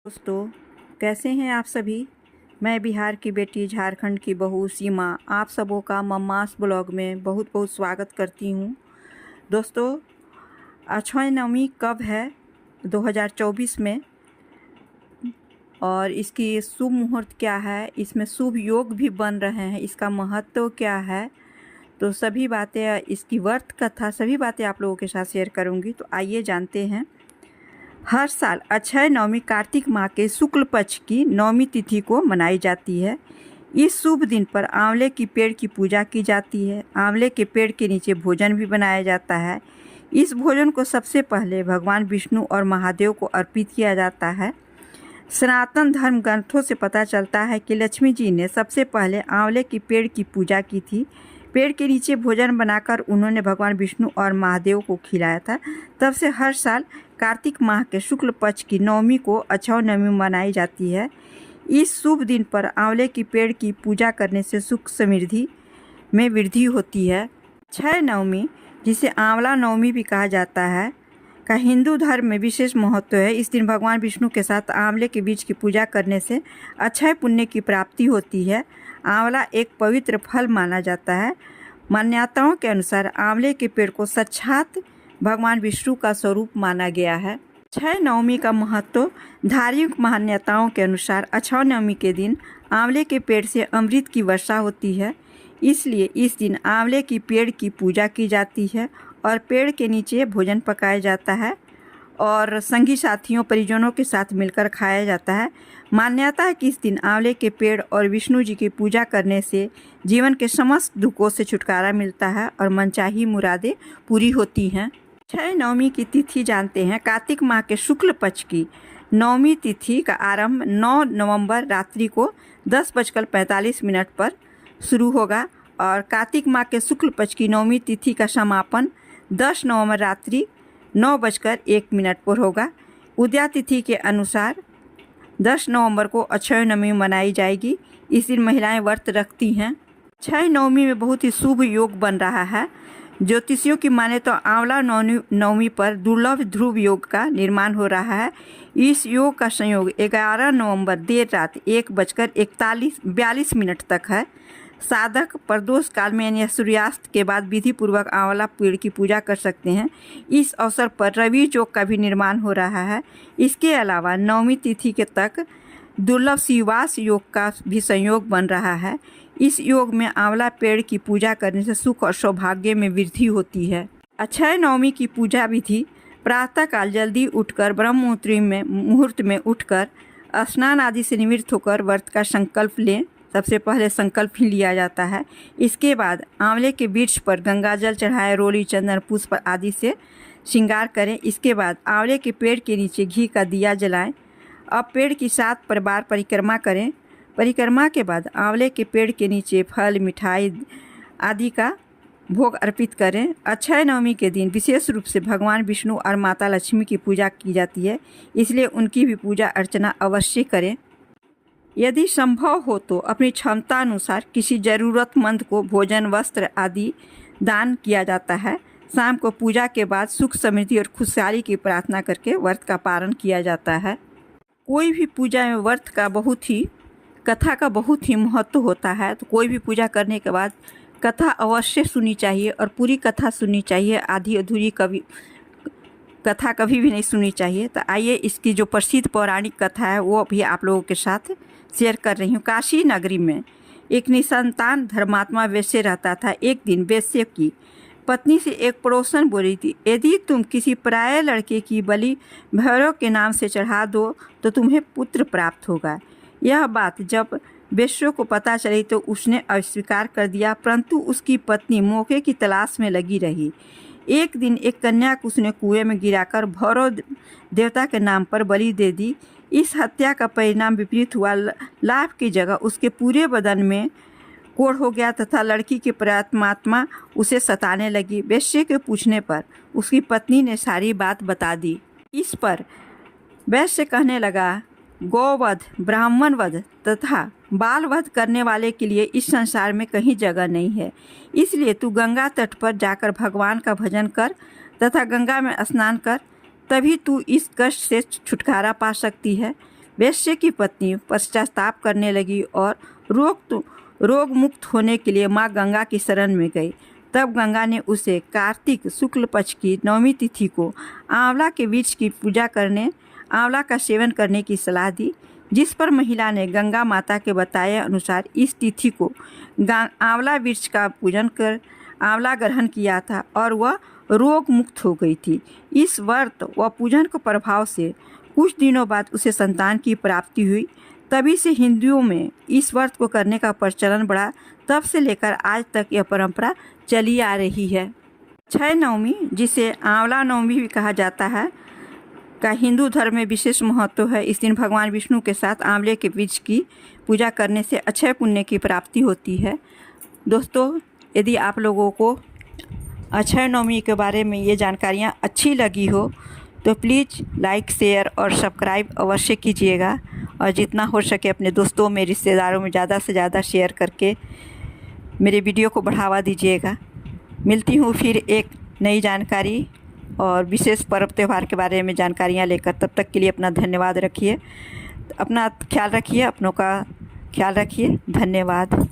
दोस्तों, कैसे हैं आप सभी। मैं बिहार की बेटी, झारखंड की बहू सीमा, आप सबों का मम्मास ब्लॉग में बहुत बहुत स्वागत करती हूं। दोस्तों, अक्षय नवमी कब है 2024 में, और इसकी शुभ मुहूर्त क्या है, इसमें शुभ योग भी बन रहे हैं, इसका महत्व क्या है, तो सभी बातें, इसकी व्रत कथा, सभी बातें आप लोगों के साथ शेयर करूंगी। तो आइए जानते हैं। हर साल अक्षय नवमी कार्तिक माह के शुक्ल पक्ष की नवमी तिथि को मनाई जाती है। इस शुभ दिन पर आंवले की पेड़ की पूजा की जाती है। आंवले के पेड़ के नीचे भोजन भी बनाया जाता है। इस भोजन को सबसे पहले भगवान विष्णु और महादेव को अर्पित किया जाता है। सनातन धर्म ग्रंथों से पता चलता है कि लक्ष्मी जी ने सबसे पहले आंवले की पेड़ की पूजा की थी। पेड़ के नीचे भोजन बनाकर उन्होंने भगवान विष्णु और महादेव को खिलाया था। तब से हर साल कार्तिक माह के शुक्ल पक्ष की नवमी को अक्षय नवमी मनाई जाती है। इस शुभ दिन पर आंवले की पेड़ की पूजा करने से सुख समृद्धि में वृद्धि होती है। अक्षय नवमी, जिसे आंवला नवमी भी कहा जाता है, का हिंदू धर्म में विशेष महत्व है। इस दिन भगवान विष्णु के साथ आंवले के बीज की पूजा करने से अक्षय पुण्य की प्राप्ति होती है। आंवला एक पवित्र फल माना जाता है। मान्यताओं के अनुसार आंवले के पेड़ को साक्षात भगवान विष्णु का स्वरूप माना गया है। अक्षय नवमी का महत्व। धार्मिक मान्यताओं के अनुसार अक्षय नवमी के दिन आंवले के पेड़ से अमृत की वर्षा होती है। इसलिए इस दिन आंवले की पेड़ की पूजा की जाती है और पेड़ के नीचे भोजन पकाया जाता है और संगी साथियों परिजनों के साथ मिलकर खाया जाता है। मान्यता है कि इस दिन आंवले के पेड़ और विष्णु जी की पूजा करने से जीवन के समस्त दुखों से छुटकारा मिलता है और मनचाही मुरादें पूरी होती हैं। अक्षय नवमी की तिथि जानते हैं। कार्तिक माह के शुक्ल पक्ष की नवमी तिथि का आरंभ 9 नवंबर रात्रि को 10:45 पर शुरू होगा और कार्तिक माह के शुक्ल पक्ष की नवमी तिथि का समापन 10 नवंबर रात्रि 9:01 पर होगा। उदया तिथि के अनुसार 10 नवंबर को अक्षय नवमी मनाई जाएगी। इस दिन महिलाएं व्रत रखती हैं। अक्षय नवमी में बहुत ही शुभ योग बन रहा है। ज्योतिषियों की माने तो आंवला नवमी पर दुर्लभ ध्रुव योग का निर्माण हो रहा है। इस योग का संयोग 11 नवंबर देर रात 1:42 तक है। साधक प्रदोष काल में यानी सूर्यास्त के बाद विधि पूर्वक आंवला पेड़ की पूजा कर सकते हैं। इस अवसर पर रवि योग का भी निर्माण हो रहा है। इसके अलावा नवमी तिथि के तक दुर्लभ शिवास योग का भी संयोग बन रहा है। इस योग में आंवला पेड़ की पूजा करने से सुख और सौभाग्य में वृद्धि होती है। अक्षय नवमी की पूजा विधि। प्रातःकाल जल्दी उठकर ब्रह्म मुहूर्त में उठकर स्नान आदि से निवृत्त होकर व्रत का संकल्प लें। सबसे पहले संकल्प ही लिया जाता है। इसके बाद आंवले के वृक्ष पर गंगाजल चढ़ाएं, रोली, चंदन, पुष्प आदि से श्रृंगार करें। इसके बाद आंवले के पेड़ के नीचे घी का दिया जलाएं। अब पेड़ की 7 बार परिक्रमा करें। परिक्रमा के बाद आंवले के पेड़ के नीचे फल, मिठाई आदि का भोग अर्पित करें। अक्षय नवमी के दिन विशेष रूप से भगवान विष्णु और माता लक्ष्मी की पूजा की जाती है, इसलिए उनकी भी पूजा अर्चना अवश्य करें। यदि संभव हो तो अपनी क्षमता अनुसार किसी ज़रूरतमंद को भोजन, वस्त्र आदि दान किया जाता है। शाम को पूजा के बाद सुख समृद्धि और खुशहाली की प्रार्थना करके व्रत का पारण किया जाता है। कोई भी पूजा में व्रत का कथा का बहुत ही महत्व होता है। तो कोई भी पूजा करने के बाद कथा अवश्य सुननी चाहिए और पूरी कथा सुननी चाहिए। आधी अधूरी कथा कभी भी नहीं सुननी चाहिए। तो आइए इसकी जो प्रसिद्ध पौराणिक कथा है वो भी आप लोगों के साथ शेयर कर रही हूँ। काशी नगरी में एक निसंतान धर्मात्मा वैश्य रहता था। एक दिन वैश्य की पत्नी से एक पड़ोसन बोली थी, यदि तुम किसी पराये लड़के की बलि भैरव के नाम से चढ़ा दो तो तुम्हें पुत्र प्राप्त होगा। यह बात जब वैश्य को पता चली तो उसने अस्वीकार कर दिया, परंतु उसकी पत्नी मौके की तलाश में लगी रही। एक दिन एक कन्या को उसने कुएं में गिराकर भैरव देवता के नाम पर बलि दे दी। इस हत्या का परिणाम विपरीत हुआ। लाभ की जगह उसके पूरे बदन में कोढ़ हो गया तथा लड़की की प्रेतात्मा उसे सताने लगी। वैश्य के पूछने पर उसकी पत्नी ने सारी बात बता दी। इस पर वैश्य कहने लगा, गौवध, ब्राह्मण वध तथा बाल वध करने वाले के लिए इस संसार में कहीं जगह नहीं है। इसलिए तू गंगा तट पर जाकर भगवान का भजन कर तथा गंगा में स्नान कर, तभी तू इस कष्ट से छुटकारा पा सकती है। वैश्य की पत्नी पश्चाताप करने लगी और रोग मुक्त होने के लिए माँ गंगा की शरण में गई। तब गंगा ने उसे कार्तिक शुक्ल पक्ष की 9वीं तिथि को आंवला के वृक्ष की पूजा करने, आंवला का सेवन करने की सलाह दी, जिस पर महिला ने गंगा माता के बताए अनुसार इस तिथि को आंवला वृक्ष का पूजन कर आंवला ग्रहण किया था और वह रोग मुक्त हो गई थी। इस व्रत व पूजन के प्रभाव से कुछ दिनों बाद उसे संतान की प्राप्ति हुई। तभी से हिंदुओं में इस व्रत को करने का प्रचलन बढ़ा। तब से लेकर आज तक यह परंपरा चली आ रही है। अक्षय नवमी, जिसे आंवला नवमी भी कहा जाता है, का हिंदू धर्म में विशेष महत्व है। इस दिन भगवान विष्णु के साथ आंवले के वृक्ष की पूजा करने से अक्षय पुण्य की प्राप्ति होती है। दोस्तों, यदि आप लोगों को अक्षय नवमी के बारे में ये जानकारियाँ अच्छी लगी हो तो प्लीज़ लाइक, शेयर और सब्सक्राइब अवश्य कीजिएगा और जितना हो सके अपने दोस्तों में, रिश्तेदारों में ज़्यादा से ज़्यादा शेयर करके मेरे वीडियो को बढ़ावा दीजिएगा। मिलती हूँ फिर एक नई जानकारी और विशेष पर्व त्यौहार के बारे में जानकारियाँ लेकर। तब तक के लिए अपना धन्यवाद रखिए, अपना ख्याल रखिए, अपनों का ख्याल रखिए। धन्यवाद।